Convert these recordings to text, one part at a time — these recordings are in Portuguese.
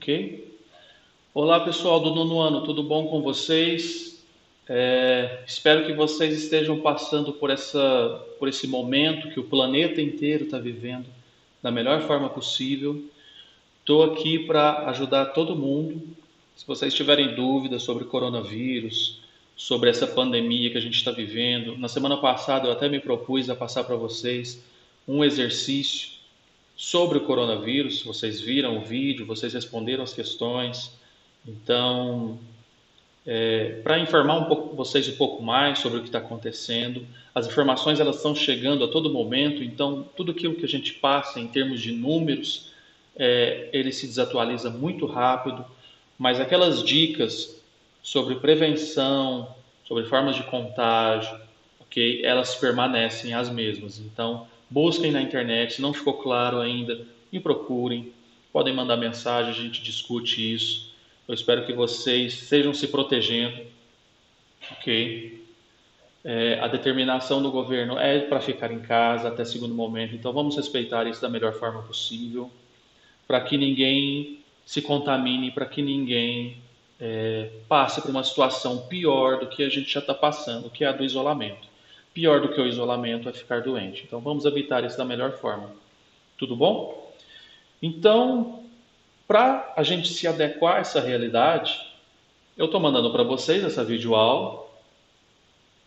Ok? Olá pessoal do nono ano, tudo bom com vocês? Espero que vocês estejam passando por esse momento que o planeta inteiro está vivendo da melhor forma possível. Estou aqui para ajudar todo mundo. Se vocês tiverem dúvidas sobre o coronavírus, sobre essa pandemia que a gente está vivendo, na semana passada eu até me propus a passar para vocês um exercício sobre o coronavírus. Vocês viram o vídeo, vocês responderam as questões. Então, para informar vocês um pouco mais sobre o que está acontecendo, as informações elas estão chegando a todo momento. Então, tudo aquilo que a gente passa em termos de números, ele se desatualiza muito rápido. Mas aquelas dicas sobre prevenção, sobre formas de contágio, ok? Elas permanecem as mesmas. Então, busquem na internet. Se não ficou claro ainda, me procurem. Podem mandar mensagem, a gente discute isso. Eu espero que vocês estejam se protegendo, ok? A determinação do governo é para ficar em casa até segundo momento. Então, vamos respeitar isso da melhor forma possível, para que ninguém se contamine, para que ninguém passe por uma situação pior do que a gente já está passando, que é a do isolamento. Pior do que o isolamento é ficar doente. Então vamos evitar isso da melhor forma. Tudo bom? Então, para a gente se adequar a essa realidade, eu estou mandando para vocês essa videoaula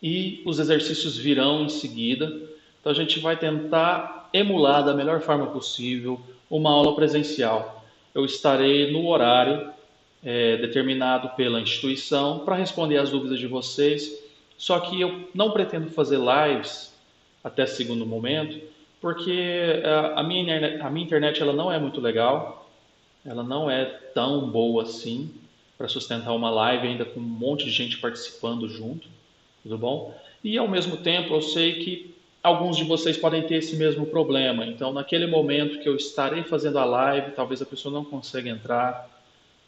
e os exercícios virão em seguida. Então a gente vai tentar emular da melhor forma possível uma aula presencial. Eu estarei no horário determinado pela instituição para responder às dúvidas de vocês. Só que eu não pretendo fazer lives até segundo momento, porque a minha internet ela não é muito legal, ela não é tão boa assim para sustentar uma live ainda com um monte de gente participando junto, tudo bom? E ao mesmo tempo eu sei que alguns de vocês podem ter esse mesmo problema. Então, naquele momento que eu estarei fazendo a live, talvez a pessoa não consiga entrar.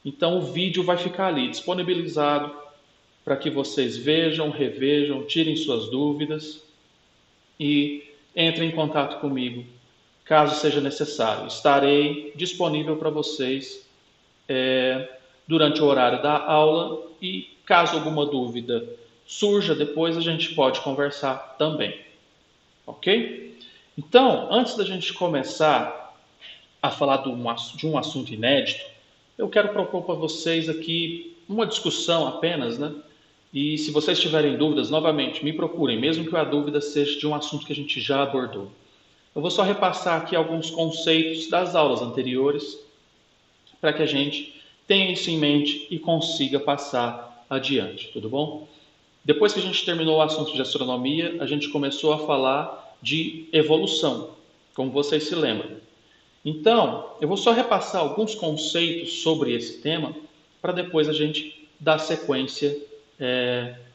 Então, o vídeo vai ficar ali disponibilizado para que vocês vejam, revejam, tirem suas dúvidas e entrem em contato comigo, caso seja necessário. Estarei disponível para vocês durante o horário da aula e, caso alguma dúvida surja depois, a gente pode conversar também. Ok? Então, antes da gente começar a falar de um assunto inédito, eu quero propor para vocês aqui uma discussão apenas, né? E se vocês tiverem dúvidas, novamente, me procurem, mesmo que a dúvida seja de um assunto que a gente já abordou. Eu vou só repassar aqui alguns conceitos das aulas anteriores para que a gente tenha isso em mente e consiga passar adiante, tudo bom? Depois que a gente terminou o assunto de astronomia, a gente começou a falar de evolução, como vocês se lembram. Então, eu vou só repassar alguns conceitos sobre esse tema para depois a gente dar sequência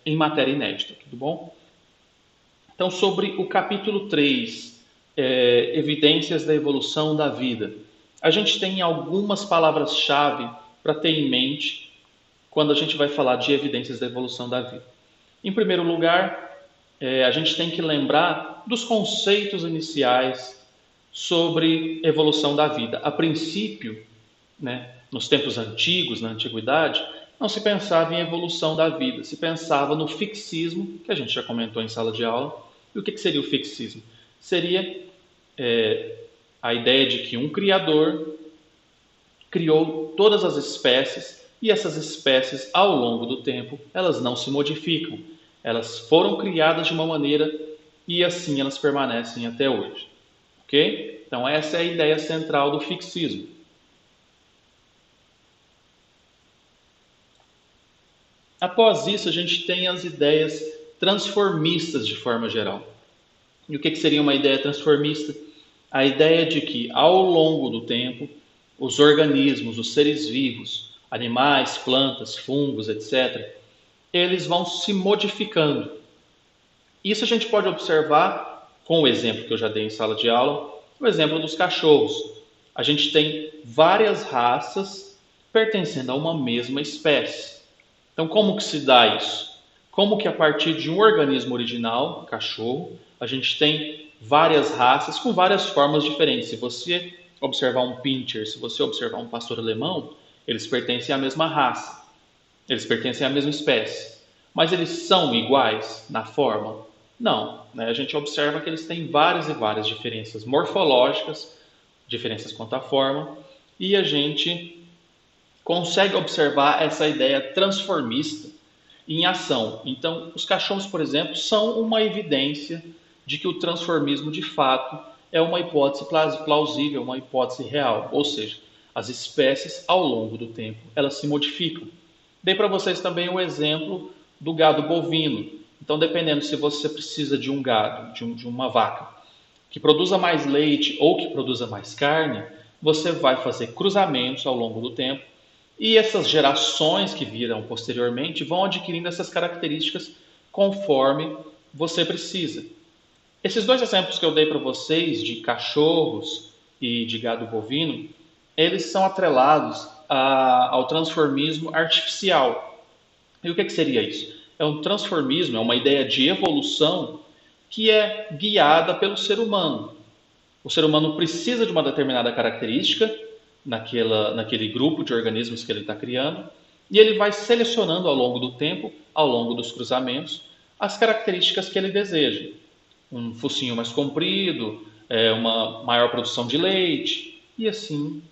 em matéria inédita, tudo bom? Então, sobre o capítulo 3, evidências da evolução da vida. A gente tem algumas palavras-chave para ter em mente quando a gente vai falar de evidências da evolução da vida. Em primeiro lugar, a gente tem que lembrar dos conceitos iniciais sobre evolução da vida. A princípio, né, nos tempos antigos, na antiguidade, não se pensava em evolução da vida, se pensava no fixismo, que a gente já comentou em sala de aula. E o que seria o fixismo? Seria a ideia de que um criador criou todas as espécies e essas espécies, ao longo do tempo, elas não se modificam. Elas foram criadas de uma maneira e assim elas permanecem até hoje. Ok? Então essa é a ideia central do fixismo. Após isso, a gente tem as ideias transformistas de forma geral. E o que seria uma ideia transformista? A ideia de que, ao longo do tempo, os organismos, os seres vivos, animais, plantas, fungos, etc., eles vão se modificando. Isso a gente pode observar com o exemplo que eu já dei em sala de aula, o exemplo dos cachorros. A gente tem várias raças pertencendo a uma mesma espécie. Então, como que se dá isso? Como que a partir de um organismo original, cachorro, a gente tem várias raças com várias formas diferentes. Se você observar um pincher, se você observar um pastor alemão, Eles pertencem à mesma raça, eles pertencem à mesma espécie. Mas eles são iguais na forma? Não, né? A gente observa que eles têm várias e várias diferenças morfológicas, diferenças quanto à forma, e a gente consegue observar essa ideia transformista em ação. Então, os cachorros, por exemplo, são uma evidência de que o transformismo de fato é uma hipótese plausível, uma hipótese real, ou seja, as espécies ao longo do tempo elas se modificam. Dei para vocês também o exemplo do gado bovino. Então, dependendo se você precisa de um gado, de uma vaca, que produza mais leite ou que produza mais carne, você vai fazer cruzamentos ao longo do tempo e essas gerações que virão posteriormente vão adquirindo essas características conforme você precisa. Esses dois exemplos que eu dei para vocês de cachorros e de gado bovino, eles são atrelados ao transformismo artificial. E o que seria isso? É um transformismo, é uma ideia de evolução que é guiada pelo ser humano. O ser humano precisa de uma determinada característica naquele grupo de organismos que ele está criando, e ele vai selecionando ao longo do tempo, ao longo dos cruzamentos, as características que ele deseja. Um focinho mais comprido, uma maior produção de leite, e assim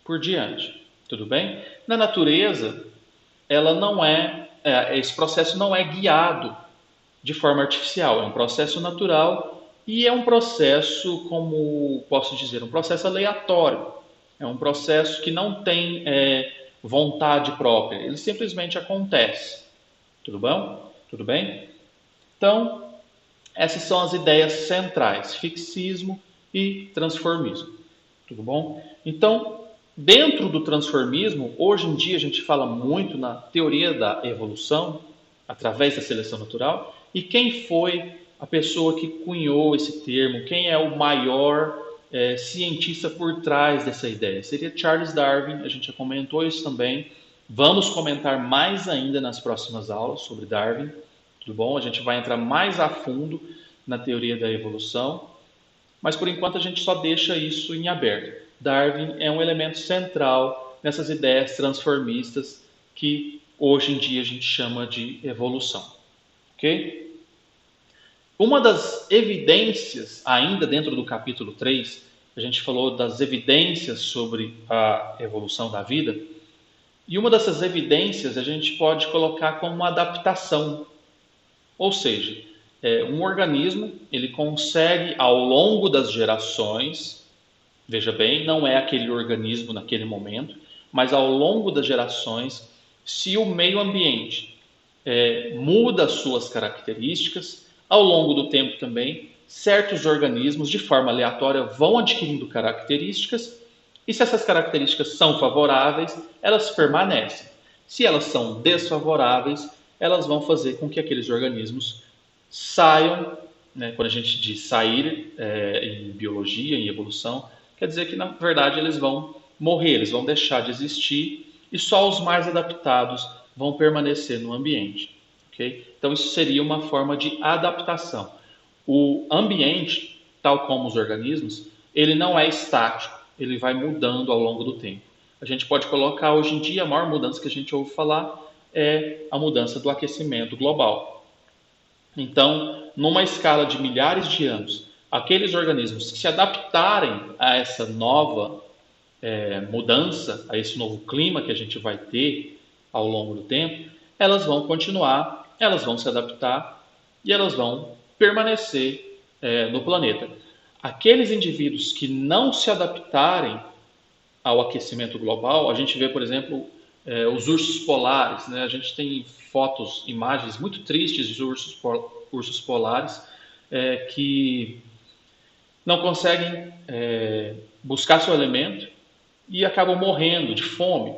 por diante. Tudo bem? Na natureza, ela não esse processo não é guiado de forma artificial, é um processo natural e é um processo, como posso dizer, um processo aleatório. É um processo que não tem vontade própria, ele simplesmente acontece. Tudo bom? Tudo bem? Então, essas são as ideias centrais, fixismo e transformismo. Tudo bom? Então, dentro do transformismo, hoje em dia a gente fala muito na teoria da evolução, através da seleção natural, e quem foi a pessoa que cunhou esse termo, quem é o maior cientista por trás dessa ideia? Seria Charles Darwin, a gente já comentou isso também, vamos comentar mais ainda nas próximas aulas sobre Darwin, tudo bom? A gente vai entrar mais a fundo na teoria da evolução, mas por enquanto a gente só deixa isso em aberto. Darwin é um elemento central nessas ideias transformistas que hoje em dia a gente chama de evolução. Ok? Uma das evidências, ainda dentro do capítulo 3, a gente falou das evidências sobre a evolução da vida, e uma dessas evidências a gente pode colocar como uma adaptação. Ou seja, um organismo ele consegue ao longo das gerações, veja bem, não é aquele organismo naquele momento, mas ao longo das gerações, se o meio ambiente muda as suas características, ao longo do tempo também, certos organismos de forma aleatória vão adquirindo características, e se essas características são favoráveis, elas permanecem. Se elas são desfavoráveis, elas vão fazer com que aqueles organismos saiam, né? Quando a gente diz sair em biologia, em evolução, quer dizer que na verdade eles vão morrer, eles vão deixar de existir e só os mais adaptados vão permanecer no ambiente. Okay? Então isso seria uma forma de adaptação. O ambiente, tal como os organismos, ele não é estático, ele vai mudando ao longo do tempo. A gente pode colocar hoje em dia a maior mudança que a gente ouve falar é a mudança do aquecimento global. Então, numa escala de milhares de anos, aqueles organismos que se adaptarem a essa nova mudança, a esse novo clima que a gente vai ter ao longo do tempo, elas vão continuar, elas vão se adaptar e elas vão permanecer no planeta. Aqueles indivíduos que não se adaptarem ao aquecimento global, a gente vê, por exemplo, os ursos polares, né? A gente tem fotos, imagens muito tristes de ursos polares que não conseguem buscar seu alimento e acabam morrendo de fome.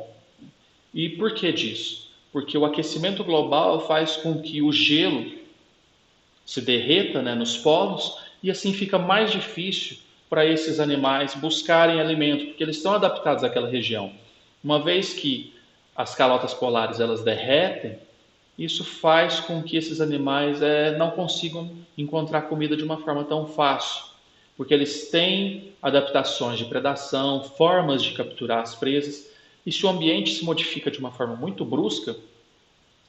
E por que disso? Porque o aquecimento global faz com que o gelo se derreta, né, nos polos e assim fica mais difícil para esses animais buscarem alimento, porque eles estão adaptados àquela região. Uma vez que as calotas polares elas derretem, isso faz com que esses animais não consigam encontrar comida de uma forma tão fácil, porque eles têm adaptações de predação, formas de capturar as presas E se o ambiente se modifica de uma forma muito brusca,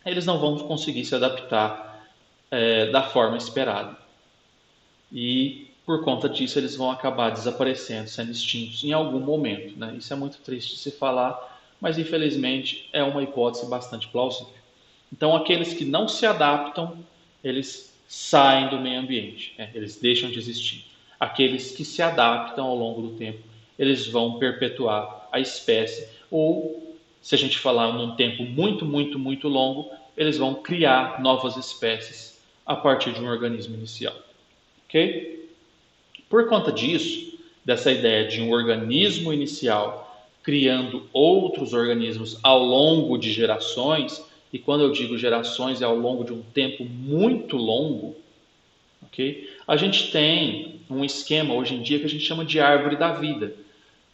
eles não vão conseguir se adaptar da forma esperada. E por conta disso eles vão acabar desaparecendo, sendo extintos em algum momento, né? Isso é muito triste de se falar, mas infelizmente é uma hipótese bastante plausível. Então aqueles que não se adaptam, eles saem do meio ambiente, né? Eles deixam de existir. Aqueles que se adaptam ao longo do tempo, eles vão perpetuar a espécie, ou se a gente falar num tempo muito, muito, muito longo, eles vão criar novas espécies a partir de um organismo inicial. Ok? Por conta disso, dessa ideia de um organismo inicial criando outros organismos ao longo de gerações, e quando eu digo gerações é ao longo de um tempo muito longo, ok? A gente tem um esquema hoje em dia que a gente chama de árvore da vida,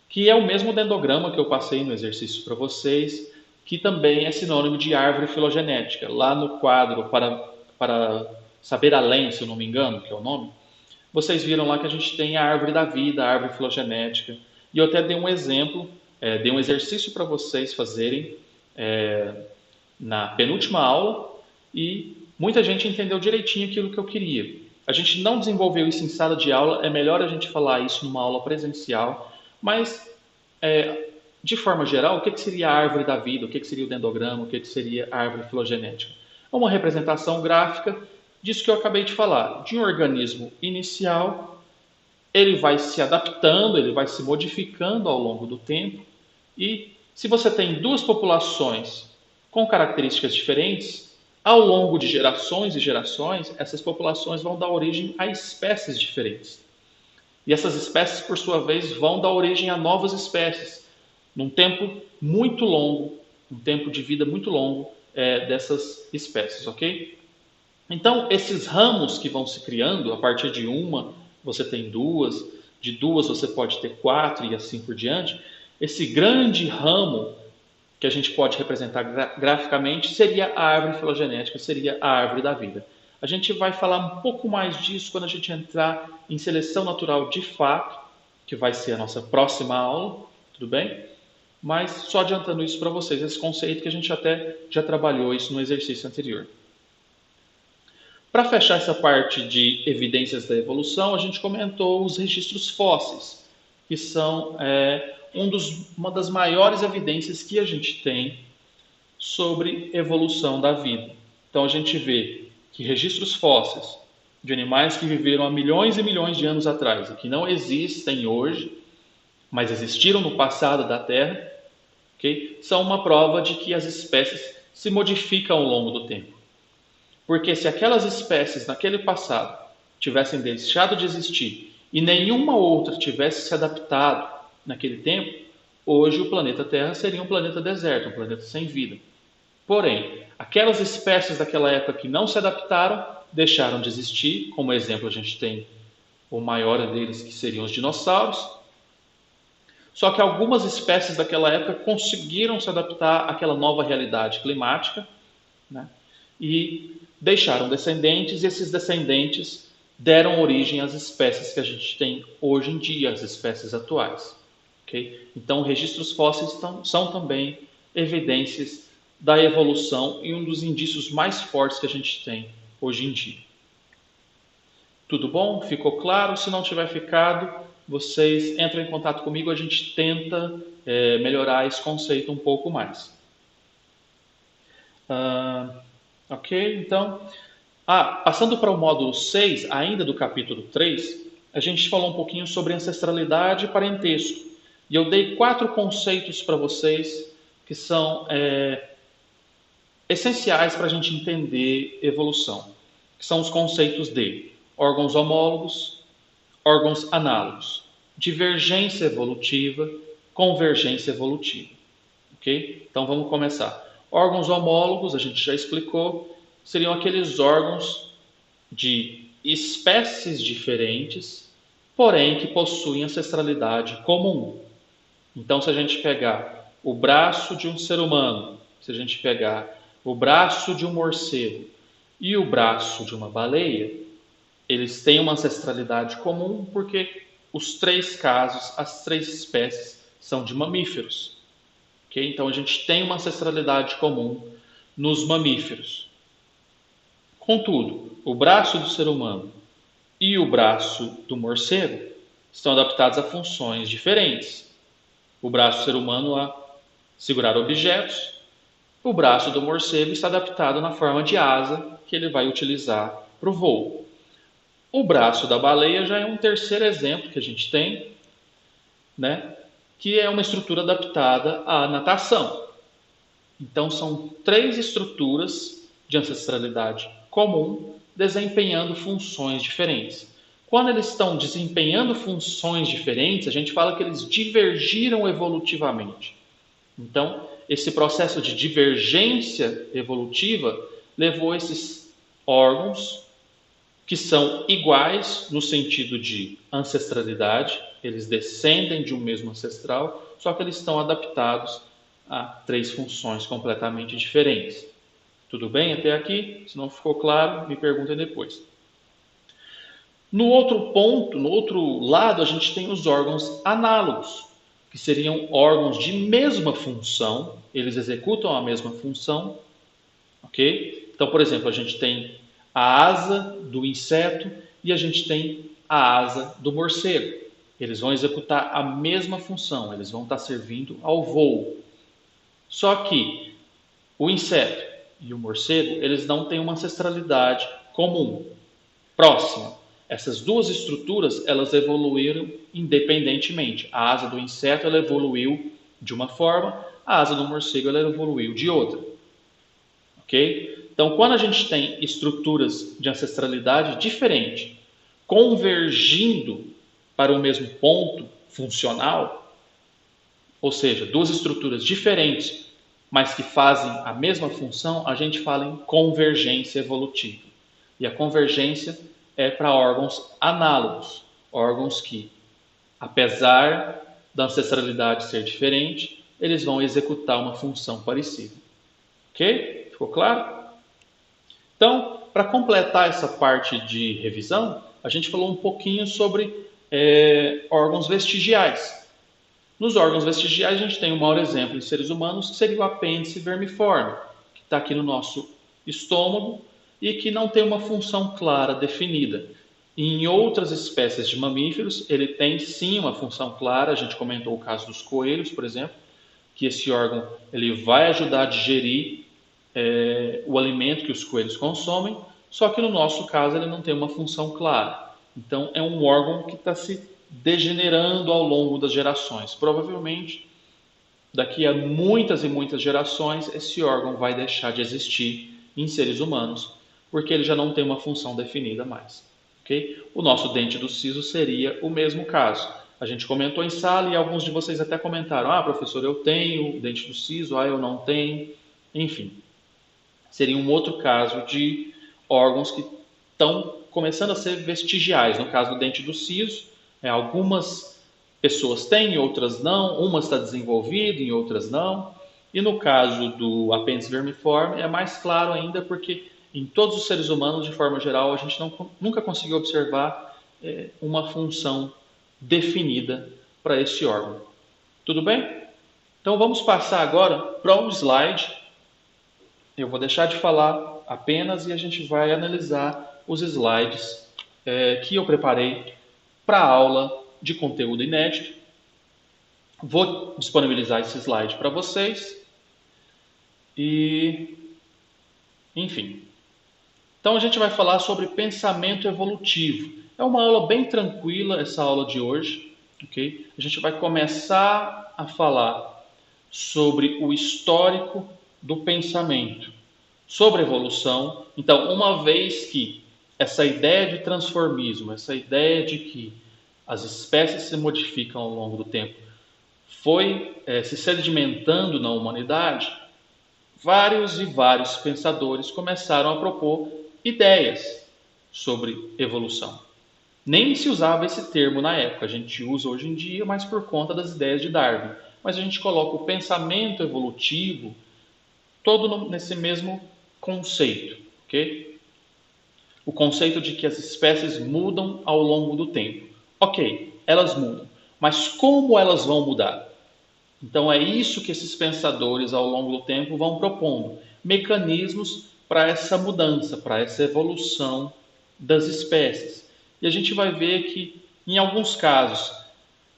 que é o mesmo dendrograma que eu passei no exercício para vocês, que também é sinônimo de árvore filogenética. Lá no quadro para saber além, se eu não me engano, que é o nome, vocês viram lá que a gente tem a árvore da vida, a árvore filogenética. E eu até dei um exemplo, dei um exercício para vocês fazerem na penúltima aula e muita gente entendeu direitinho aquilo que eu queria. A gente não desenvolveu isso em sala de aula, é melhor a gente falar isso numa aula presencial, mas de forma geral, o que seria a árvore da vida, o que seria o dendrograma, o que seria a árvore filogenética? É uma representação gráfica disso que eu acabei de falar, de um organismo inicial, ele vai se adaptando, ele vai se modificando ao longo do tempo, e se você tem duas populações com características diferentes, ao longo de gerações e gerações, essas populações vão dar origem a espécies diferentes. E essas espécies, por sua vez, vão dar origem a novas espécies, num tempo muito longo, um tempo de vida muito longo dessas espécies, ok? Então, esses ramos que vão se criando, a partir de uma, você tem duas, de duas você pode ter quatro e assim por diante. Esse grande ramo que a gente pode representar graficamente seria a árvore filogenética, seria a árvore da vida. A gente vai falar um pouco mais disso quando a gente entrar em seleção natural de fato, que vai ser a nossa próxima aula, tudo bem? Mas só adiantando isso para vocês, esse conceito que a gente até já trabalhou isso no exercício anterior. Para fechar essa parte de evidências da evolução, a gente comentou os registros fósseis, que são uma das maiores evidências que a gente tem sobre evolução da vida. Então a gente vê que registros fósseis de animais que viveram há milhões e milhões de anos atrás e que não existem hoje, mas existiram no passado da Terra, okay? São uma prova de que as espécies se modificam ao longo do tempo. Porque se aquelas espécies naquele passado tivessem deixado de existir e nenhuma outra tivesse se adaptado naquele tempo, hoje o planeta Terra seria um planeta deserto, um planeta sem vida. Porém, aquelas espécies daquela época que não se adaptaram, deixaram de existir. Como exemplo, a gente tem o maior deles, que seriam os dinossauros. Só que algumas espécies daquela época conseguiram se adaptar àquela nova realidade climática, né? E deixaram descendentes, e esses descendentes deram origem às espécies que a gente tem hoje em dia, as espécies atuais. Okay? Então, registros fósseis são também evidências da evolução e um dos indícios mais fortes que a gente tem hoje em dia. Tudo bom? Ficou claro? Se não tiver ficado, vocês entram em contato comigo, a gente tenta melhorar esse conceito um pouco mais. Ok? Então, passando para o módulo 6, ainda do capítulo 3, a gente falou um pouquinho sobre ancestralidade e parentesco. E eu dei 4 conceitos para vocês que são essenciais para a gente entender evolução, que são os conceitos de órgãos homólogos, órgãos análogos, divergência evolutiva, convergência evolutiva. Ok? Então vamos começar. Órgãos homólogos, a gente já explicou, seriam aqueles órgãos de espécies diferentes, porém que possuem ancestralidade comum. Então, se a gente pegar o braço de um ser humano, se a gente pegar o braço de um morcego e o braço de uma baleia, eles têm uma ancestralidade comum porque os 3 casos, as 3 espécies, são de mamíferos. ok? Então a gente tem uma ancestralidade comum nos mamíferos. Contudo, o braço do ser humano e o braço do morcego estão adaptados a funções diferentes. O braço do ser humano a segurar objetos, o braço do morcego está adaptado na forma de asa que ele vai utilizar para o voo. O braço da baleia já é um terceiro exemplo que a gente tem, né? Que é uma estrutura adaptada à natação. Então, são três estruturas de ancestralidade comum desempenhando funções diferentes. Quando eles estão desempenhando funções diferentes, a gente fala que eles divergiram evolutivamente. Então, esse processo de divergência evolutiva levou esses órgãos que são iguais no sentido de ancestralidade, eles descendem de um mesmo ancestral, só que eles estão adaptados a três funções completamente diferentes. Tudo bem até aqui? Se não ficou claro, me perguntem depois. No outro ponto, no outro lado, a gente tem os órgãos análogos, que seriam órgãos de mesma função, eles executam a mesma função, ok? Então, por exemplo, a gente tem a asa do inseto e a gente tem a asa do morcego. Eles vão executar a mesma função, eles vão estar servindo ao voo. Só que o inseto e o morcego, eles não têm uma ancestralidade comum, próxima. Essas duas estruturas, elas evoluíram independentemente. A asa do inseto, ela evoluiu de uma forma, a asa do morcego, ela evoluiu de outra. Ok? Então, quando a gente tem estruturas de ancestralidade diferente, convergindo para o mesmo ponto funcional, ou seja, duas estruturas diferentes, mas que fazem a mesma função, a gente fala em convergência evolutiva. E a convergência é para órgãos análogos, órgãos que, apesar da ancestralidade ser diferente, eles vão executar uma função parecida. Ok? Ficou claro? Então, para completar essa parte de revisão, a gente falou um pouquinho sobre órgãos vestigiais. Nos órgãos vestigiais, a gente tem o maior exemplo em seres humanos, que seria o apêndice vermiforme, que está aqui no nosso estômago e que não tem uma função clara, definida. Em outras espécies de mamíferos, ele tem sim uma função clara. A gente comentou o caso dos coelhos, por exemplo, que esse órgão ele vai ajudar a digerir o alimento que os coelhos consomem, só que no nosso caso ele não tem uma função clara. Então é um órgão que está se degenerando ao longo das gerações. Provavelmente, daqui a muitas e muitas gerações, esse órgão vai deixar de existir em seres humanos, porque ele já não tem uma função definida mais. Okay? O nosso dente do siso seria o mesmo caso. A gente comentou em sala e alguns de vocês até comentaram: ah, professor, eu tenho dente do siso, ah, eu não tenho. Enfim, seria um outro caso de órgãos que estão começando a ser vestigiais. No caso do dente do siso, algumas pessoas têm, outras não, umas está desenvolvido, em outras não. E no caso do apêndice vermiforme é mais claro ainda, porque em todos os seres humanos, de forma geral, a gente nunca conseguiu observar uma função definida para esse órgão. Tudo bem? Então vamos passar agora para um slide. Eu vou deixar de falar apenas e a gente vai analisar os slides que eu preparei para a aula de conteúdo inédito. Vou disponibilizar esse slide para vocês e, enfim. Então a gente vai falar sobre pensamento evolutivo. É uma aula bem tranquila essa aula de hoje, ok? A gente vai começar a falar sobre o histórico do pensamento, sobre evolução. Então, uma vez que essa ideia de transformismo, essa ideia de que as espécies se modificam ao longo do tempo, foi se sedimentando na humanidade, vários e vários pensadores começaram a propor ideias sobre evolução. Nem se usava esse termo na época, a gente usa hoje em dia, mas por conta das ideias de Darwin. Mas a gente coloca o pensamento evolutivo todo nesse mesmo conceito, ok? O conceito de que as espécies mudam ao longo do tempo. Ok, elas mudam, mas como elas vão mudar? Então é isso que esses pensadores ao longo do tempo vão propondo, mecanismos para essa mudança, para essa evolução das espécies. E a gente vai ver que em alguns casos,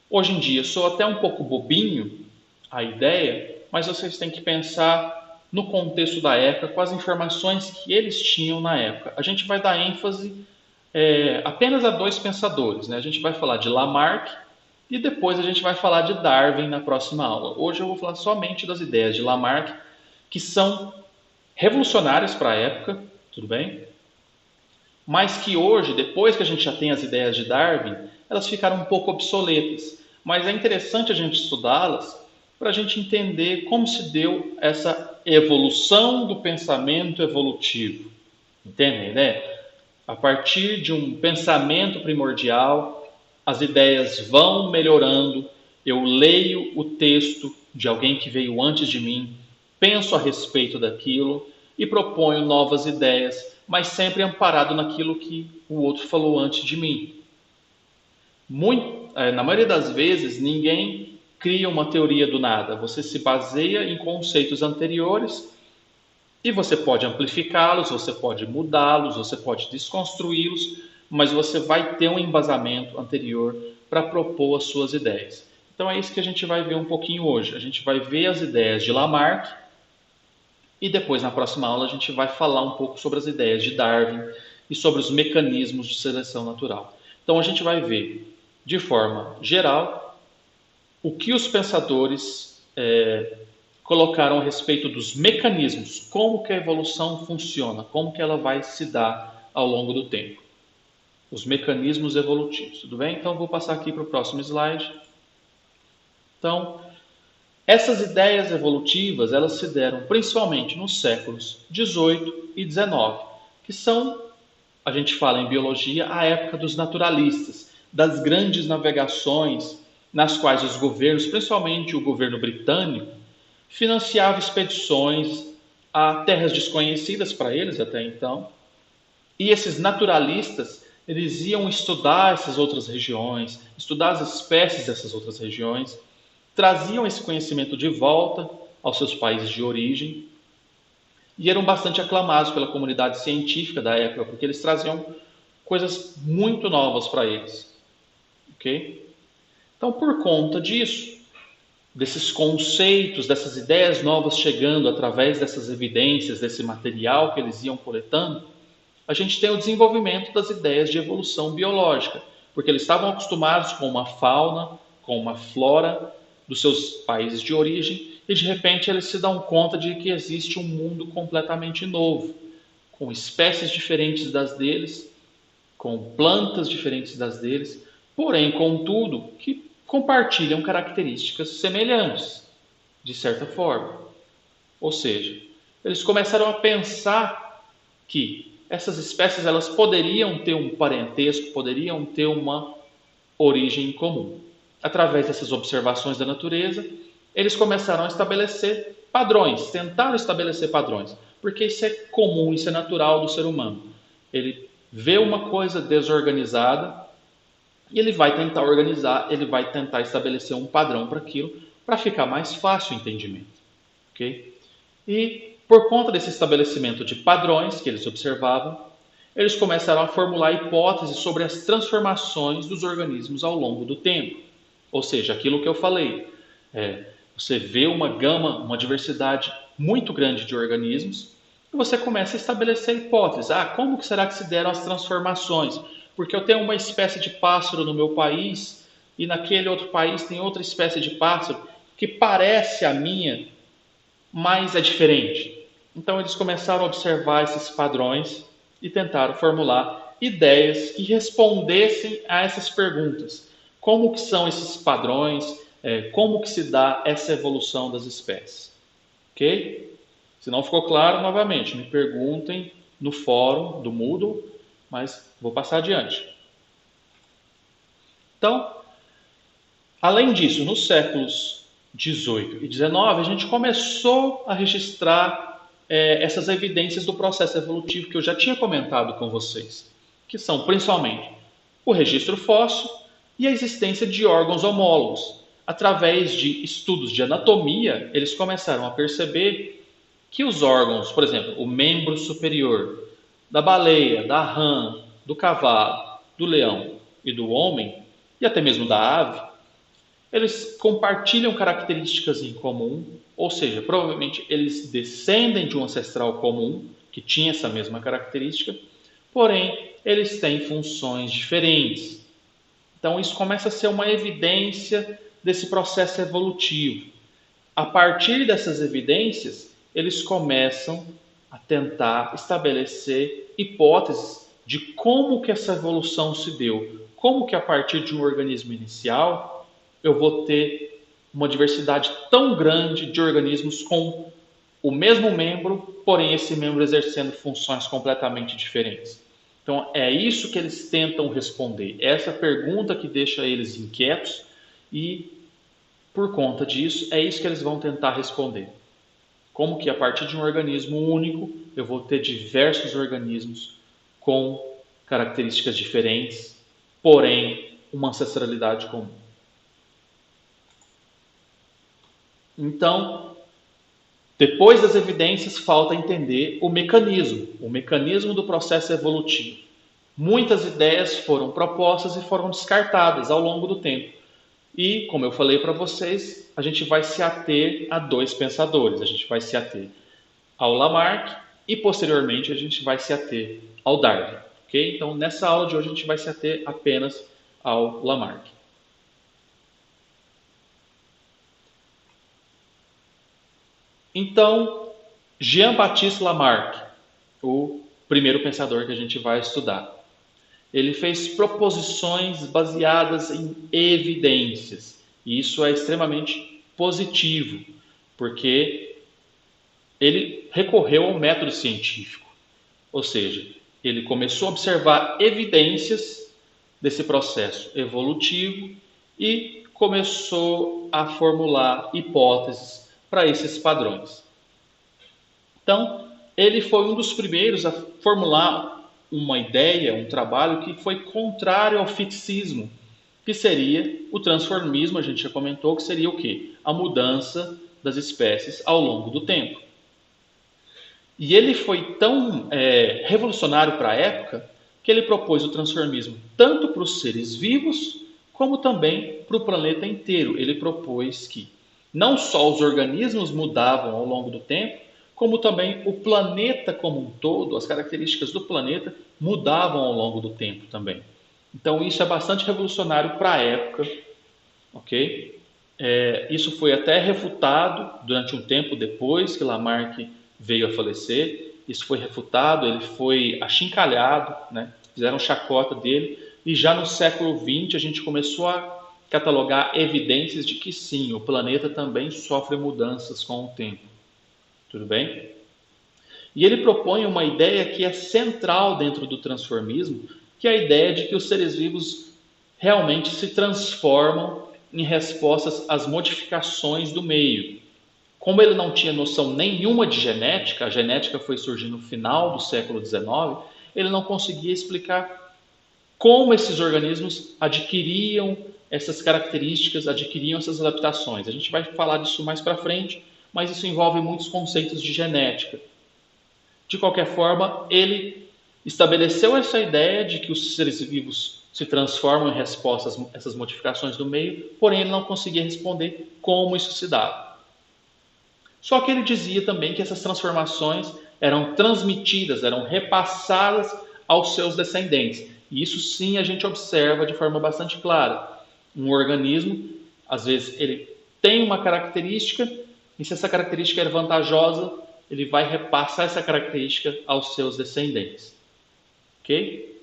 hoje em dia, sou até um pouco bobinho a ideia, mas vocês têm que pensar no contexto da época, com as informações que eles tinham na época. A gente vai dar ênfase apenas a dois pensadores, né? A gente vai falar de Lamarck e depois a gente vai falar de Darwin na próxima aula. Hoje eu vou falar somente das ideias de Lamarck, que são revolucionárias para a época, tudo bem? Mas que hoje, depois que a gente já tem as ideias de Darwin, elas ficaram um pouco obsoletas. Mas é interessante a gente estudá-las para a gente entender como se deu essa evolução do pensamento evolutivo. Entendem, né? A partir de um pensamento primordial, as ideias vão melhorando. Eu leio o texto de alguém que veio antes de mim, penso a respeito daquilo e proponho novas ideias, mas sempre amparado naquilo que o outro falou antes de mim. Na maioria das vezes, ninguém cria uma teoria do nada. Você se baseia em conceitos anteriores e você pode amplificá-los, você pode mudá-los, você pode desconstruí-los, mas você vai ter um embasamento anterior para propor as suas ideias. Então é isso que a gente vai ver um pouquinho hoje. A gente vai ver as ideias de Lamarck e depois, na próxima aula, a gente vai falar um pouco sobre as ideias de Darwin e sobre os mecanismos de seleção natural. Então a gente vai ver, de forma geral, o que os pensadores colocaram a respeito dos mecanismos, como que a evolução funciona, como que ela vai se dar ao longo do tempo. Os mecanismos evolutivos, tudo bem? Então, vou passar aqui para o próximo slide. Então, essas ideias evolutivas, elas se deram principalmente nos séculos 18 e 19, que são, a gente fala em biologia, a época dos naturalistas, das grandes navegações, nas quais os governos, principalmente o governo britânico, financiava expedições a terras desconhecidas para eles até então. E esses naturalistas, eles iam estudar essas outras regiões, estudar as espécies dessas outras regiões, traziam esse conhecimento de volta aos seus países de origem e eram bastante aclamados pela comunidade científica da época, porque eles traziam coisas muito novas para eles. Ok? Então, por conta disso, desses conceitos, dessas ideias novas chegando através dessas evidências, desse material que eles iam coletando, a gente tem o desenvolvimento das ideias de evolução biológica, porque eles estavam acostumados com uma fauna, com uma flora dos seus países de origem, e de repente eles se dão conta de que existe um mundo completamente novo, com espécies diferentes das deles, com plantas diferentes das deles, porém, contudo, que compartilham características semelhantes, de certa forma. Ou seja, eles começaram a pensar que essas espécies elas poderiam ter um parentesco, poderiam ter uma origem comum. Através dessas observações da natureza, eles começaram a estabelecer padrões, tentaram estabelecer padrões, porque isso é comum, isso é natural do ser humano. Ele vê uma coisa desorganizada e ele vai tentar organizar, ele vai tentar estabelecer um padrão para aquilo, para ficar mais fácil o entendimento. Okay? E por conta desse estabelecimento de padrões que eles observavam, eles começaram a formular hipóteses sobre as transformações dos organismos ao longo do tempo. Ou seja, aquilo que eu falei, você vê uma gama, uma diversidade muito grande de organismos, e você começa a estabelecer hipóteses. Como que será que se deram as transformações? Porque eu tenho uma espécie de pássaro no meu país, e naquele outro país tem outra espécie de pássaro que parece a minha, mas é diferente. Então eles começaram a observar esses padrões e tentaram formular ideias que respondessem a essas perguntas. Como que são esses padrões? Como que se dá essa evolução das espécies? Ok? Se não ficou claro, novamente, me perguntem no fórum do Moodle, mas vou passar adiante. Então, além disso, nos séculos 18 e 19, a gente começou a registrar essas evidências do processo evolutivo que eu já tinha comentado com vocês, que são principalmente o registro fóssil e a existência de órgãos homólogos. através de estudos de anatomia, eles começaram a perceber que os órgãos, por exemplo, o membro superior da baleia, da rã, do cavalo, do leão e do homem, e até mesmo da ave, eles compartilham características em comum, ou seja, provavelmente eles descendem de um ancestral comum que tinha essa mesma característica, porém eles têm funções diferentes. Então isso começa a ser uma evidência desse processo evolutivo. A partir dessas evidências, eles começam a tentar estabelecer hipóteses de como que essa evolução se deu, como que a partir de um organismo inicial eu vou ter uma diversidade tão grande de organismos com o mesmo membro, porém esse membro exercendo funções completamente diferentes. Então é isso que eles tentam responder, essa pergunta que deixa eles inquietos e por conta disso é isso que eles vão tentar responder. Como que a partir de um organismo único eu vou ter diversos organismos com características diferentes, porém uma ancestralidade comum. Então, depois das evidências, falta entender o mecanismo do processo evolutivo. Muitas ideias foram propostas e foram descartadas ao longo do tempo. E, como eu falei para vocês, a gente vai se ater a dois pensadores. A gente vai se ater ao Lamarck e, posteriormente, a gente vai se ater ao Darwin. Okay? Então, nessa aula de hoje, a gente vai se ater apenas ao Lamarck. Então, Jean-Baptiste Lamarck, o primeiro pensador que a gente vai estudar, ele fez proposições baseadas em evidências. E isso é extremamente positivo, porque ele recorreu ao método científico. Ou seja, ele começou a observar evidências desse processo evolutivo e começou a formular hipóteses para esses padrões. Então, ele foi um dos primeiros a formular uma ideia, um trabalho que foi contrário ao fixismo, que seria o transformismo, a gente já comentou, que seria o quê? A mudança das espécies ao longo do tempo. E ele foi tão revolucionário para a época que ele propôs o transformismo tanto para os seres vivos como também para o planeta inteiro. Ele propôs que não só os organismos mudavam ao longo do tempo, como também o planeta como um todo, as características do planeta mudavam ao longo do tempo também. Então isso é bastante revolucionário para a época, ok? Isso foi até refutado durante um tempo depois que Lamarck veio a falecer. Isso foi refutado, ele foi achincalhado, né? Fizeram chacota dele, e já no século XX a gente começou a catalogar evidências de que sim, o planeta também sofre mudanças com o tempo. Tudo bem? E ele propõe uma ideia que é central dentro do transformismo, que é a ideia de que os seres vivos realmente se transformam em respostas às modificações do meio. Como ele não tinha noção nenhuma de genética, a genética foi surgir no final do século XIX, ele não conseguia explicar como esses organismos adquiriam essas características, adquiriam essas adaptações. A gente vai falar disso mais para frente, mas isso envolve muitos conceitos de genética. De qualquer forma, ele estabeleceu essa ideia de que os seres vivos se transformam em resposta a essas modificações do meio, porém ele não conseguia responder como isso se dava. Só que ele dizia também que essas transformações eram transmitidas, eram repassadas aos seus descendentes. E isso sim a gente observa de forma bastante clara. Um organismo, às vezes, ele tem uma característica, e se essa característica é vantajosa, ele vai repassar essa característica aos seus descendentes. Ok?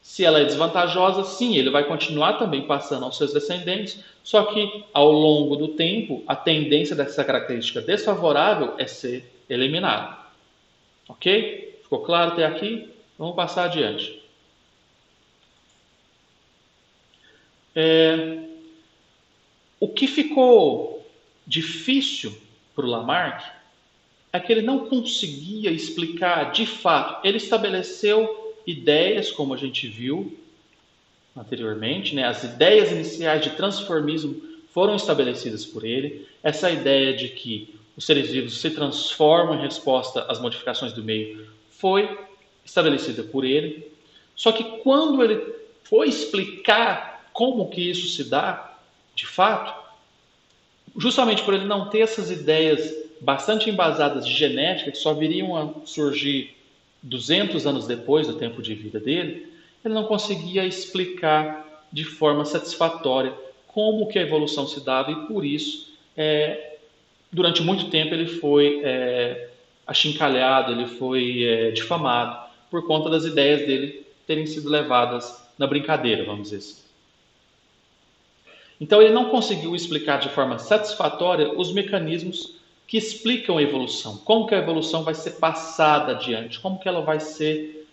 Se ela é desvantajosa, sim, ele vai continuar também passando aos seus descendentes, só que ao longo do tempo, a tendência dessa característica desfavorável é ser eliminada. Ok? Ficou claro até aqui? Vamos passar adiante. O que ficou difícil para o Lamarck é que ele não conseguia explicar de fato. Ele estabeleceu ideias, como a gente viu anteriormente, né? As ideias iniciais de transformismo foram estabelecidas por ele. Essa ideia de que os seres vivos se transformam em resposta às modificações do meio foi estabelecida por ele. Só que quando ele foi explicar como que isso se dá, de fato, justamente por ele não ter essas ideias bastante embasadas de genética, que só viriam a surgir 200 anos depois do tempo de vida dele, ele não conseguia explicar de forma satisfatória como que a evolução se dava e por isso, durante muito tempo ele foi achincalhado, ele foi difamado por conta das ideias dele terem sido levadas na brincadeira, vamos dizer assim. Então ele não conseguiu explicar de forma satisfatória os mecanismos que explicam a evolução, como que a evolução vai ser passada adiante, como que ela vai ser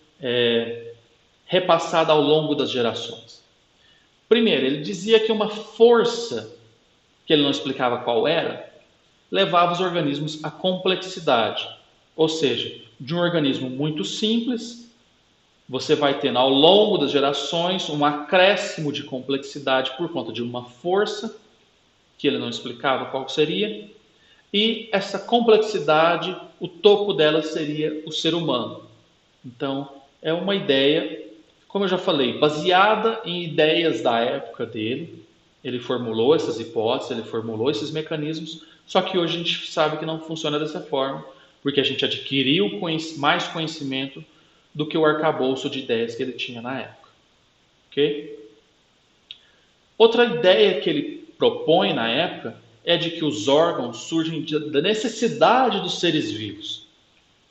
repassada ao longo das gerações. Primeiro, ele dizia que uma força, que ele não explicava qual era, levava os organismos à complexidade, ou seja, de um organismo muito simples, você vai tendo ao longo das gerações um acréscimo de complexidade por conta de uma força, que ele não explicava qual seria, e essa complexidade, o topo dela seria o ser humano. Então, é uma ideia, como eu já falei, baseada em ideias da época dele. Ele formulou essas hipóteses, ele formulou esses mecanismos, só que hoje a gente sabe que não funciona dessa forma, porque a gente adquiriu mais conhecimento do que o arcabouço de ideias que ele tinha na época. Ok? Outra ideia que ele propõe na época é de que os órgãos surgem da necessidade dos seres vivos.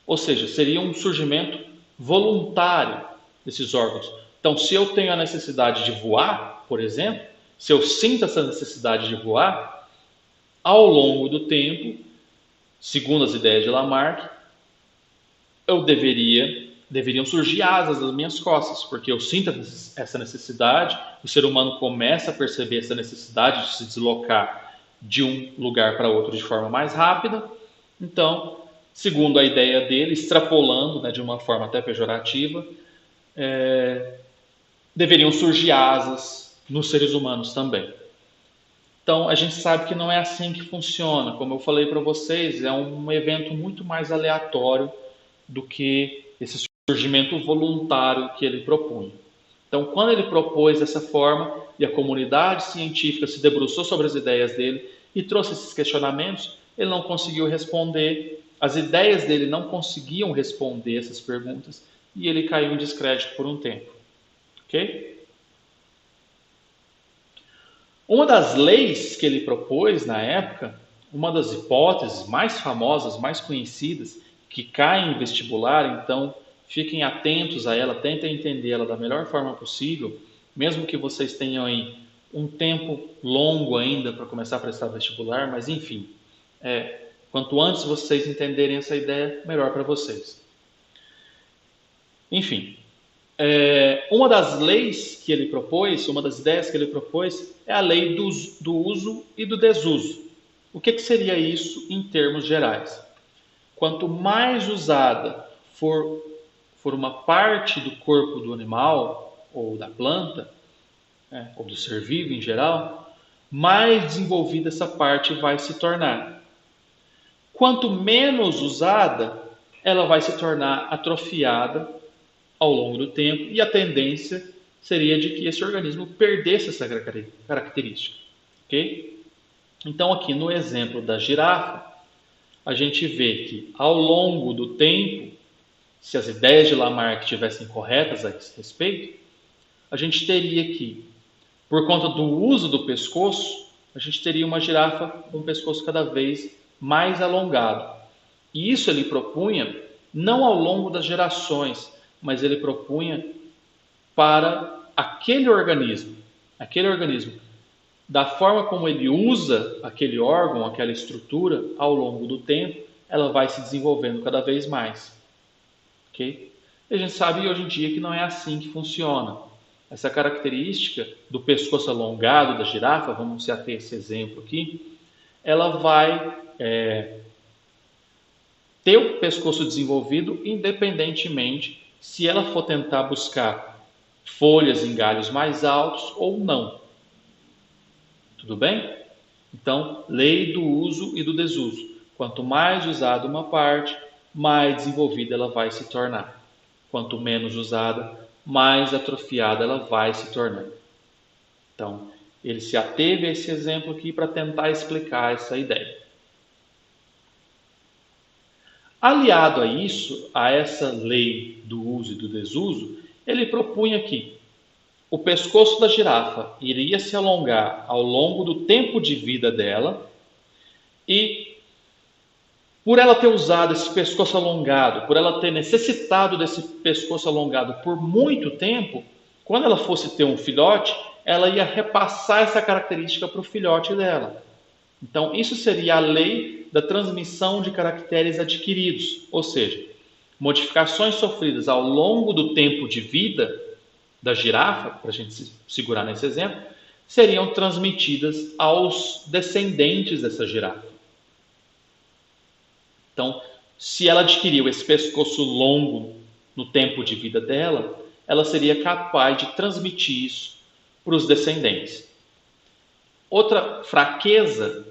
Ou seja, seria um surgimento voluntário desses órgãos. Então, se eu tenho a necessidade de voar, por exemplo, se eu sinto essa necessidade de voar, ao longo do tempo, segundo as ideias de Lamarck, deveriam surgir asas das minhas costas, porque eu sinto essa necessidade, o ser humano começa a perceber essa necessidade de se deslocar de um lugar para outro de forma mais rápida. Então, segundo a ideia dele, extrapolando, de uma forma até pejorativa, deveriam surgir asas nos seres humanos também. Então, a gente sabe que não é assim que funciona. Como eu falei para vocês, é um evento muito mais aleatório do que esse surgimento voluntário que ele propunha. Então, quando ele propôs dessa forma e a comunidade científica se debruçou sobre as ideias dele e trouxe esses questionamentos, ele não conseguiu responder, as ideias dele não conseguiam responder essas perguntas e ele caiu em descrédito por um tempo. Ok? Uma das leis que ele propôs na época, uma das hipóteses mais famosas, mais conhecidas, que cai em vestibular, então fiquem atentos a ela, tentem entender ela da melhor forma possível, mesmo que vocês tenham aí um tempo longo ainda para começar a prestar vestibular, mas enfim, quanto antes vocês entenderem essa ideia, melhor para vocês. Enfim, uma das leis que ele propôs, uma das ideias que ele propôs, é a lei do uso e do desuso. O que seria isso em termos gerais? Quanto mais usada for uma parte do corpo do animal ou da planta, ou do ser vivo em geral, mais desenvolvida essa parte vai se tornar. Quanto menos usada, ela vai se tornar atrofiada ao longo do tempo e a tendência seria de que esse organismo perdesse essa característica. Ok? Então, aqui no exemplo da girafa, a gente vê que ao longo do tempo, se as ideias de Lamarck estivessem corretas a esse respeito, a gente teria que, por conta do uso do pescoço, a gente teria uma girafa com um pescoço cada vez mais alongado. E isso ele propunha não ao longo das gerações, mas ele propunha para aquele organismo, da forma como ele usa aquele órgão, aquela estrutura, ao longo do tempo, ela vai se desenvolvendo cada vez mais. Ok? E a gente sabe hoje em dia que não é assim que funciona. Essa característica do pescoço alongado da girafa, vamos se ater a esse exemplo aqui, ela vai ter o pescoço desenvolvido independentemente se ela for tentar buscar folhas em galhos mais altos ou não. Tudo bem? Então, lei do uso e do desuso. Quanto mais usada uma parte, mais desenvolvida ela vai se tornar. Quanto menos usada, mais atrofiada ela vai se tornar. Então, ele se ateve a esse exemplo aqui para tentar explicar essa ideia. Aliado a isso, a essa lei do uso e do desuso, ele propunha que o pescoço da girafa iria se alongar ao longo do tempo de vida dela e, por ela ter usado esse pescoço alongado, por ela ter necessitado desse pescoço alongado por muito tempo, quando ela fosse ter um filhote, ela ia repassar essa característica para o filhote dela. Então, isso seria a lei da transmissão de caracteres adquiridos, ou seja, modificações sofridas ao longo do tempo de vida da girafa, para a gente se segurar nesse exemplo, seriam transmitidas aos descendentes dessa girafa. Então, se ela adquiriu esse pescoço longo no tempo de vida dela, ela seria capaz de transmitir isso para os descendentes. Outra fraqueza,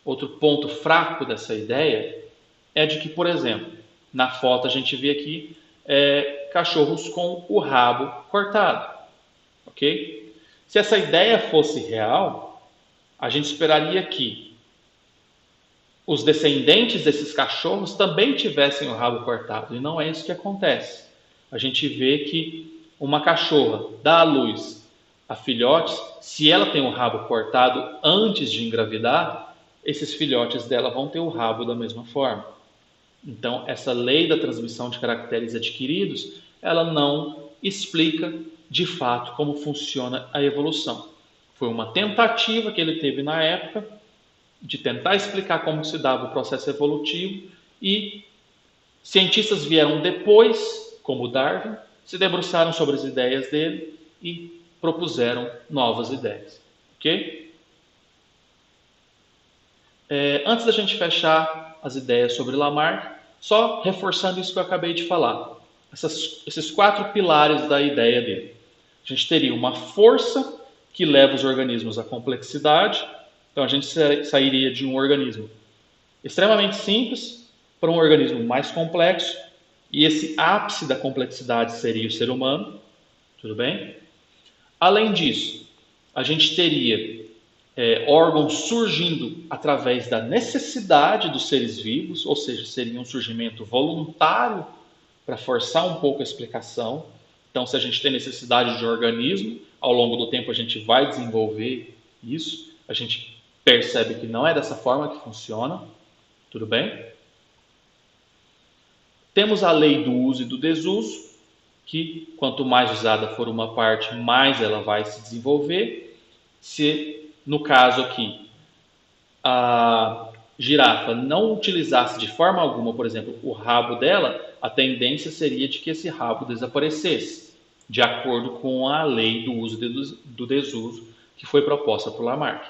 outro ponto fraco dessa ideia é de que, por exemplo, na foto a gente vê aqui cachorros com o rabo cortado, ok? Se essa ideia fosse real, a gente esperaria que os descendentes desses cachorros também tivessem o rabo cortado, e não é isso que acontece. A gente vê que uma cachorra dá à luz a filhotes, se ela tem o rabo cortado antes de engravidar, esses filhotes dela vão ter o rabo da mesma forma. Então, essa lei da transmissão de caracteres adquiridos, ela não explica de fato como funciona a evolução. Foi uma tentativa que ele teve na época de tentar explicar como se dava o processo evolutivo e cientistas vieram depois, como Darwin, se debruçaram sobre as ideias dele e propuseram novas ideias. Ok? Antes da gente fechar as ideias sobre Lamarck, só reforçando isso que eu acabei de falar. Esses 4 pilares da ideia dele. A gente teria uma força que leva os organismos à complexidade. Então, a gente sairia de um organismo extremamente simples para um organismo mais complexo. E esse ápice da complexidade seria o ser humano. Tudo bem? Além disso, a gente teria órgãos surgindo através da necessidade dos seres vivos, ou seja, seria um surgimento voluntário para forçar um pouco a explicação. Então, se a gente tem necessidade de organismo, ao longo do tempo a gente vai desenvolver isso. A gente percebe que não é dessa forma que funciona. Tudo bem? Temos a lei do uso e do desuso, que quanto mais usada for uma parte, mais ela vai se desenvolver. Se, no caso aqui, a girafa não utilizasse de forma alguma, por exemplo, o rabo dela, a tendência seria de que esse rabo desaparecesse, de acordo com a lei do uso e do desuso que foi proposta por Lamarck.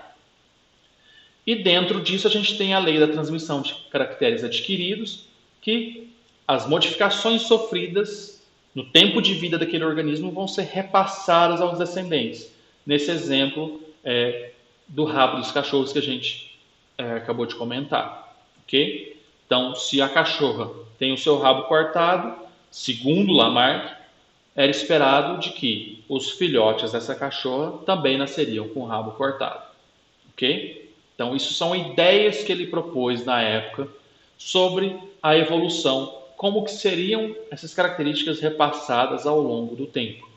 E dentro disso a gente tem a lei da transmissão de caracteres adquiridos, que as modificações sofridas no tempo de vida daquele organismo vão ser repassadas aos descendentes. Nesse exemplo do rabo dos cachorros que a gente acabou de comentar. Ok? Então, se a cachorra tem o seu rabo cortado, segundo Lamarck, era esperado de que os filhotes dessa cachorra também nasceriam com o rabo cortado. Ok? Então, isso são ideias que ele propôs na época sobre a evolução, como que seriam essas características repassadas ao longo do tempo.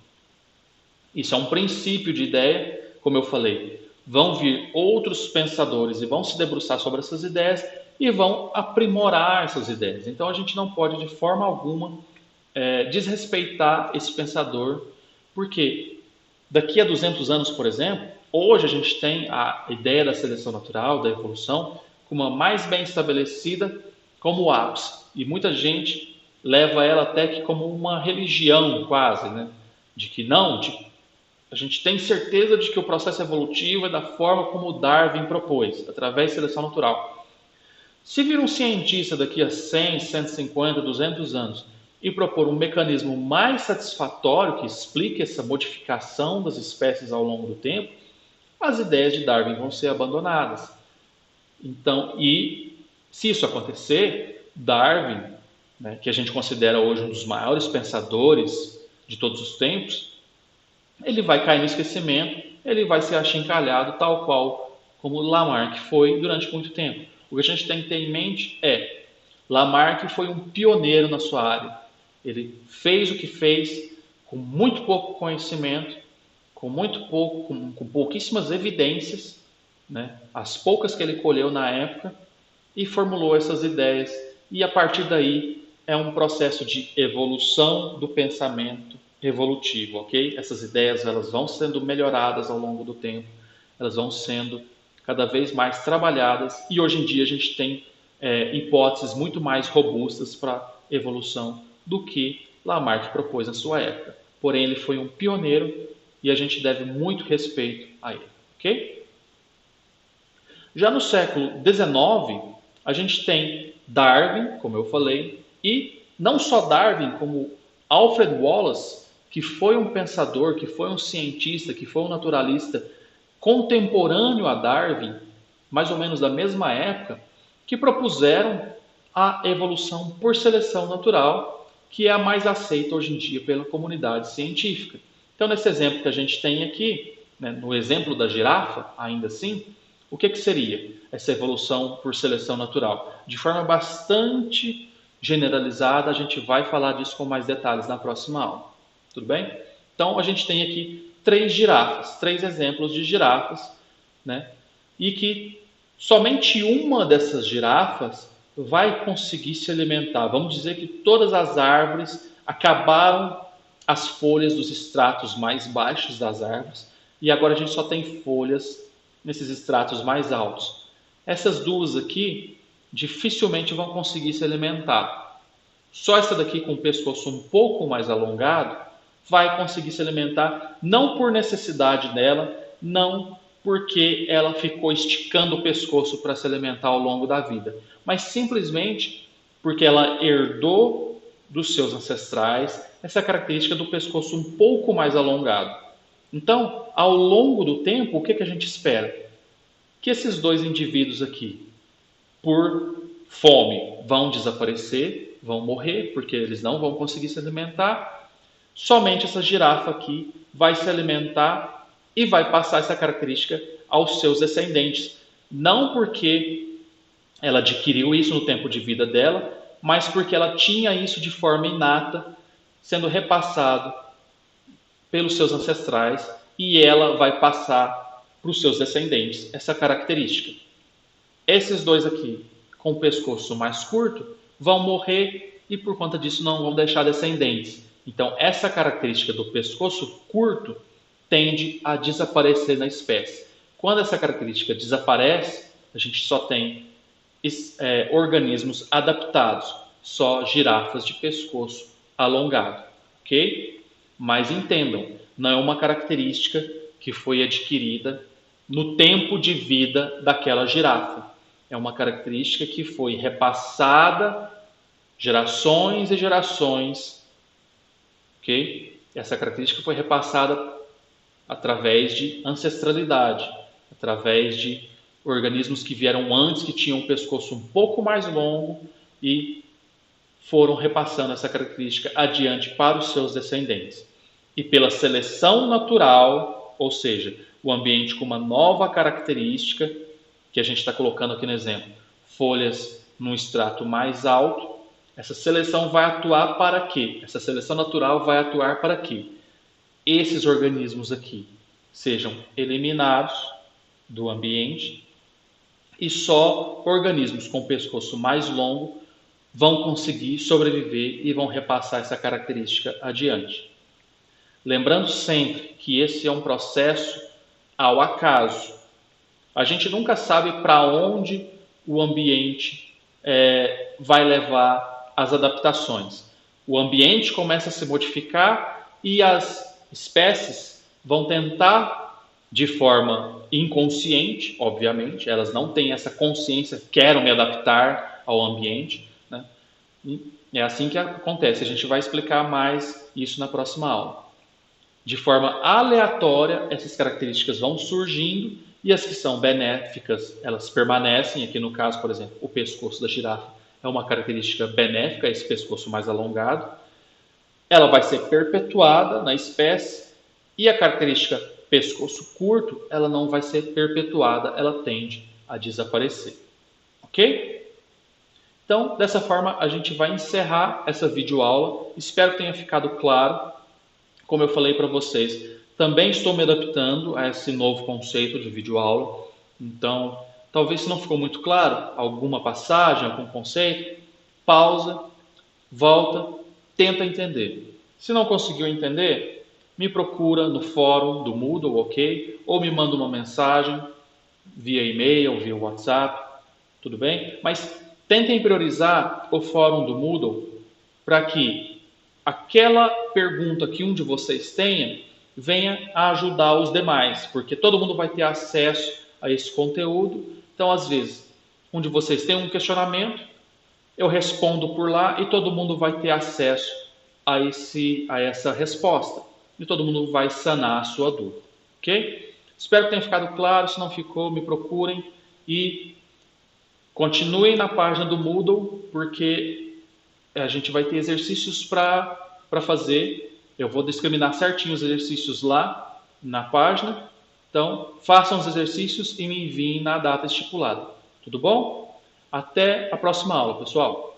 Isso é um princípio de ideia, como eu falei. Vão vir outros pensadores e vão se debruçar sobre essas ideias e vão aprimorar essas ideias. Então, a gente não pode, de forma alguma, desrespeitar esse pensador, porque daqui a 200 anos, por exemplo, hoje a gente tem a ideia da seleção natural, da evolução, como a mais bem estabelecida como o ápice. E muita gente leva ela até que como uma religião quase, né? De que não, a gente tem certeza de que o processo evolutivo é da forma como Darwin propôs, através de seleção natural. Se vir um cientista daqui a 100, 150, 200 anos e propor um mecanismo mais satisfatório que explique essa modificação das espécies ao longo do tempo, as ideias de Darwin vão ser abandonadas. Então, e se isso acontecer, Darwin, né, que a gente considera hoje um dos maiores pensadores de todos os tempos, ele vai cair no esquecimento, ele vai ser achincalhado tal qual como Lamarck foi durante muito tempo. O que a gente tem que ter em mente é, Lamarck foi um pioneiro na sua área. Ele fez o que fez com muito pouco conhecimento, com pouquíssimas evidências, né, as poucas que ele colheu na época, e formulou essas ideias. E a partir daí é um processo de evolução do pensamento evolutivo, ok? Essas ideias elas vão sendo melhoradas ao longo do tempo, elas vão sendo cada vez mais trabalhadas e hoje em dia a gente tem hipóteses muito mais robustas para evolução do que Lamarck propôs na sua época. Porém, ele foi um pioneiro e a gente deve muito respeito a ele, ok? Já no século XIX, a gente tem Darwin, como eu falei, e não só Darwin, como Alfred Wallace, que foi um pensador, que foi um cientista, que foi um naturalista contemporâneo a Darwin, mais ou menos da mesma época, que propuseram a evolução por seleção natural, que é a mais aceita hoje em dia pela comunidade científica. Então, nesse exemplo que a gente tem aqui, né, no exemplo da girafa, ainda assim, o que seria essa evolução por seleção natural? De forma bastante generalizada, a gente vai falar disso com mais detalhes na próxima aula. Tudo bem? Então, a gente tem aqui três exemplos de girafas, né? E que somente uma dessas girafas vai conseguir se alimentar. Vamos dizer que todas as árvores acabaram as folhas dos estratos mais baixos das árvores e agora a gente só tem folhas nesses estratos mais altos. Essas duas aqui dificilmente vão conseguir se alimentar. Só essa daqui com o pescoço um pouco mais alongado vai conseguir se alimentar, não por necessidade dela, não porque ela ficou esticando o pescoço para se alimentar ao longo da vida, mas simplesmente porque ela herdou dos seus ancestrais essa característica do pescoço um pouco mais alongado. Então, ao longo do tempo, o que a gente espera? Que esses dois indivíduos aqui, por fome, vão desaparecer, vão morrer, porque eles não vão conseguir se alimentar. Somente essa girafa aqui vai se alimentar e vai passar essa característica aos seus descendentes. Não porque ela adquiriu isso no tempo de vida dela, mas porque ela tinha isso de forma inata, sendo repassado pelos seus ancestrais, e ela vai passar para os seus descendentes essa característica. Esses dois aqui, com o pescoço mais curto, vão morrer e por conta disso não vão deixar descendentes. Então, essa característica do pescoço curto tende a desaparecer na espécie. Quando essa característica desaparece, a gente só tem organismos adaptados, só girafas de pescoço alongado, ok? Mas entendam, não é uma característica que foi adquirida no tempo de vida daquela girafa. É uma característica que foi repassada gerações e gerações, ok? Essa característica foi repassada através de ancestralidade, através de organismos que vieram antes, que tinham um pescoço um pouco mais longo e foram repassando essa característica adiante para os seus descendentes. E pela seleção natural, ou seja, o ambiente com uma nova característica, que a gente está colocando aqui no exemplo, folhas num extrato mais alto, essa seleção vai atuar para quê? Essa seleção natural vai atuar para quê? Esses organismos aqui sejam eliminados do ambiente e só organismos com pescoço mais longo vão conseguir sobreviver e vão repassar essa característica adiante. Lembrando sempre que esse é um processo ao acaso. A gente nunca sabe para onde o ambiente vai levar as adaptações. O ambiente começa a se modificar e as espécies vão tentar, de forma inconsciente, obviamente, elas não têm essa consciência, quero me adaptar ao ambiente, né? E é assim que acontece. A gente vai explicar mais isso na próxima aula. De forma aleatória, essas características vão surgindo E as que são benéficas, elas permanecem. Aqui no caso, por exemplo, o pescoço da girafa é uma característica benéfica, esse pescoço mais alongado. Ela vai ser perpetuada na espécie, e a característica pescoço curto, ela não vai ser perpetuada, ela tende a desaparecer. Ok? Então, dessa forma, a gente vai encerrar essa videoaula. Espero que tenha ficado claro. Como eu falei para vocês, também estou me adaptando a esse novo conceito de videoaula. Então, talvez se não ficou muito claro, alguma passagem, algum conceito, pausa, volta, tenta entender. Se não conseguiu entender, me procura no fórum do Moodle, ok? Ou me manda uma mensagem via e-mail, via WhatsApp, tudo bem? Mas tentem priorizar o fórum do Moodle para que aquela pergunta que um de vocês tenha venha a ajudar os demais, porque todo mundo vai ter acesso a esse conteúdo. Então, às vezes, um de vocês tem um questionamento, eu respondo por lá e todo mundo vai ter acesso a essa resposta. E todo mundo vai sanar a sua dúvida, ok? Espero que tenha ficado claro. Se não ficou, me procurem e continuem na página do Moodle, porque a gente vai ter exercícios para fazer. Eu vou discriminar certinho os exercícios lá na página. Então, façam os exercícios e me enviem na data estipulada. Tudo bom? Até a próxima aula, pessoal!